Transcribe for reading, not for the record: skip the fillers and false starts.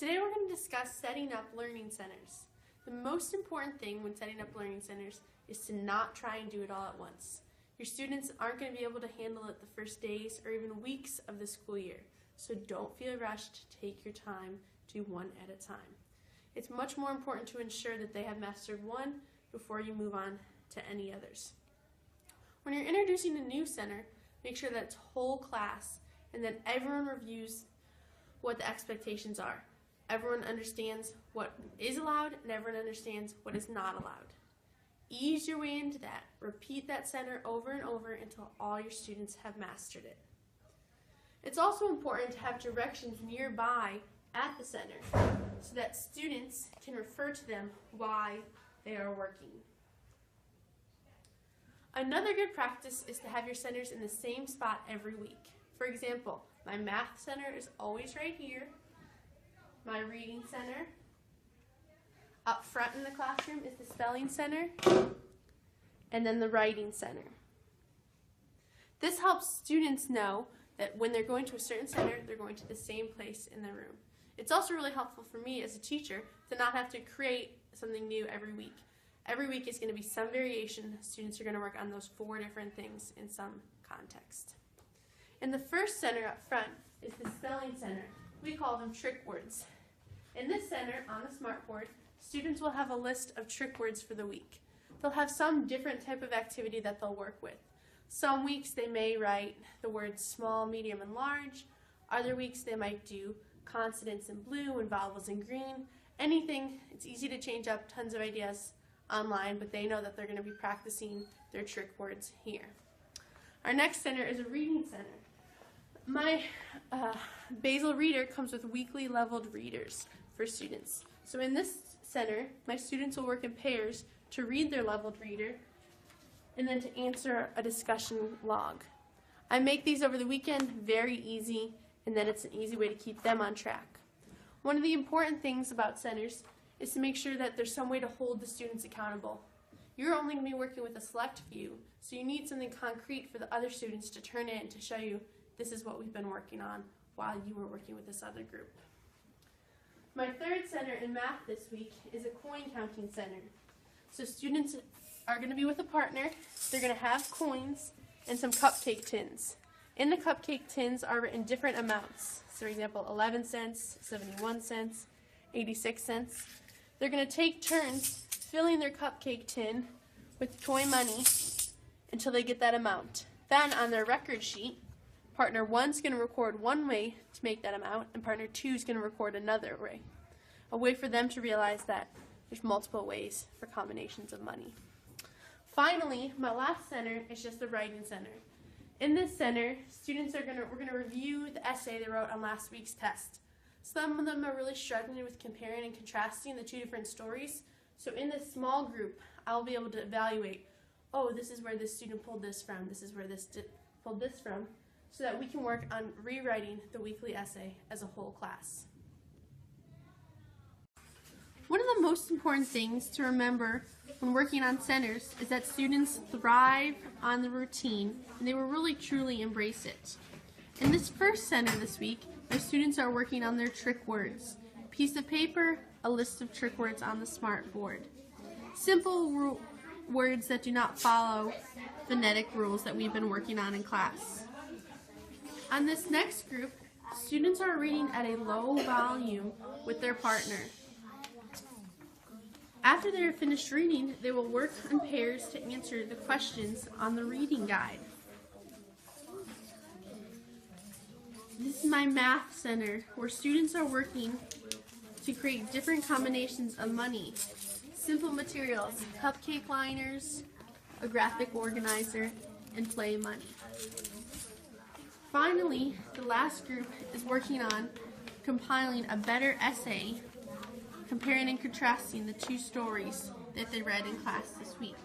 Today we're going to discuss setting up learning centers. The most important thing when setting up learning centers is to not try and do it all at once. Your students aren't going to be able to handle it the first days or even weeks of the school year, so don't feel rushed. Take your time, do one at a time. It's much more important to ensure that they have mastered one before you move on to any others. When you're introducing a new center, make sure that it's whole class and that everyone reviews what the expectations are. Everyone understands what is allowed and everyone understands what is not allowed. Ease your way into that. Repeat that center over and over until all your students have mastered it. It's also important to have directions nearby at the center so that students can refer to them while they are working. Another good practice is to have your centers in the same spot every week. For example, my math center is always right here. My reading center. Up front in the classroom is the spelling center. And then the writing center. This helps students know that when they're going to a certain center, they're going to the same place in the room. It's also really helpful for me as a teacher to not have to create something new every week. Every week is going to be some variation. Students are going to work on those 4 different things in some context. And the first center up front is the spelling center. We call them trick words. In this center, on the smartboard, students will have a list of trick words for the week. They'll have some different type of activity that they'll work with. Some weeks they may write the words small, medium, and large. Other weeks they might do consonants in blue and vowels in green. Anything. It's easy to change up, tons of ideas online, but they know that they're going to be practicing their trick words here. Our next center is a reading center. My Basel Reader comes with weekly leveled readers for students. So in this center, my students will work in pairs to read their leveled reader and then to answer a discussion log. I make these over the weekend very easy, and then it's an easy way to keep them on track. One of the important things about centers is to make sure that there's some way to hold the students accountable. You're only going to be working with a select few, so you need something concrete for the other students to turn in to show you this is what we've been working on while you were working with this other group. My third center in math this week is a coin counting center. So students are going to be with a partner. They're going to have coins and some cupcake tins. In the cupcake tins are written different amounts. So for example, 11 cents, 71 cents, 86 cents. They're going to take turns filling their cupcake tin with toy money until they get that amount. Then on their record sheet, partner 1's going to record one way to make that amount, and partner 2 is going to record another way. A way for them to realize that there's multiple ways for combinations of money. Finally, my last center is just the writing center. In this center, students we're going to review the essay they wrote on last week's test. Some of them are really struggling with comparing and contrasting the 2 different stories. So in this small group, I'll be able to evaluate, oh, this is where this student pulled this from, this is where this pulled this from, so that we can work on rewriting the weekly essay as a whole class. One of the most important things to remember when working on centers is that students thrive on the routine and they will really truly embrace it. In this first center this week, my students are working on their trick words. A piece of paper, a list of trick words on the smart board. Simple words that do not follow phonetic rules that we've been working on in class. On this next group, students are reading at a low volume with their partner. After they are finished reading, they will work in pairs to answer the questions on the reading guide. This is my math center, where students are working to create different combinations of money. Simple materials, cupcake liners, a graphic organizer, and play money. Finally, the last group is working on compiling a better essay, comparing and contrasting the 2 stories that they read in class this week.